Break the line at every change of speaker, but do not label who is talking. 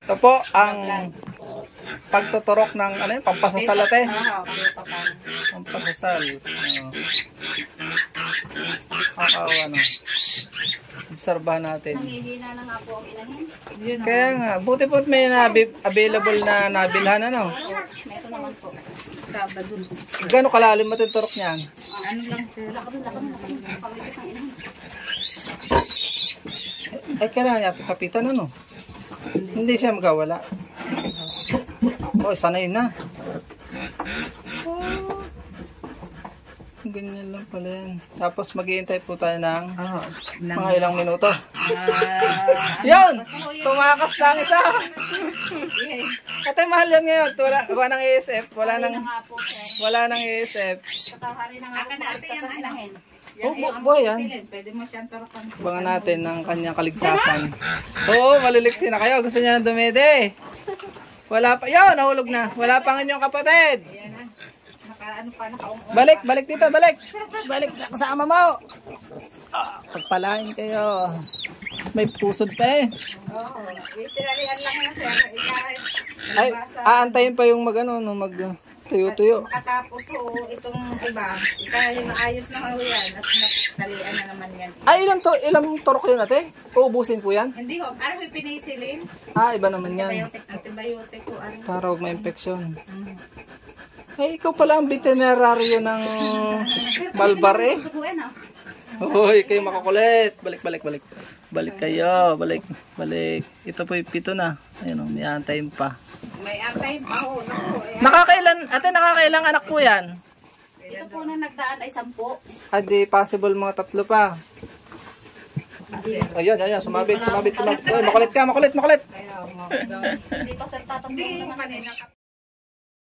Ito po ang pagtuturok ng ano yun, pampasasal ate.
Oo, pampasal.
Pampasasal. Ano. Obserbahan natin.
Nangihina na nga po ang inahin.
Kaya nga, buti po may available na nabilhan ano.
Meron naman po.
Sabadun.
Gano'ng kalalim matuturok niyan?
Ano lang sir?
Lakad. Kamalitis ang inahin.
Ay, kailangan niya kapitan ano. Hindi siya magawala. Oh, sanay na. Oh. Ganyan lang pala yan. Tapos mag-iintay po tayo ng mga ilang minuto. Yun! Tumakas lang isa! Katay mahal yan ngayon. Wala nang ESF. Wala nang ESF.
Katahari na nga po maligtas ang inahin.
Buhay yan.
Pwede mo siyang turukan.
Abangan natin ng kanyang kaligtasan. Oo, maliliksi na kayo. Gusto niya ng dumede. Wala pa. Yun, nahulog na. Wala pa ang inyong kapatid.
Ayan na. Ano pa, nakaunga.
Balik dito, balik. Balik sa kasama mo. Pagpalain kayo. May pusod pa eh.
Oo. Itinalian lang yan sir.
Ay, aantayin pa yung mag tuyo-tuyo.
Makatapos oo, itong iba. Dahil maayos na ho yan. At natalian na naman yan.
Ay, ilang turok yun ate? Uubusin po yan?
Hindi ho. Ano may pinisilin?
Iba naman yan.
Antibiotic ko. Ano?
Para huwag ma-infection. Ay, ikaw pala ang veterinaryo ng Malbar eh. Hoy, kayo makakulit. Balik. Balik kayo, balik. Ito po yung 7 na. Ayun, may antayin pa.
May antay pa ho.
Nakakailang anak po yan?
Ito po nung nagdaan ay 10.
Di possible mga 3 pa. Ayun, sumabit. Oy, makulit ka.
Hindi pa sir tatanggol naman.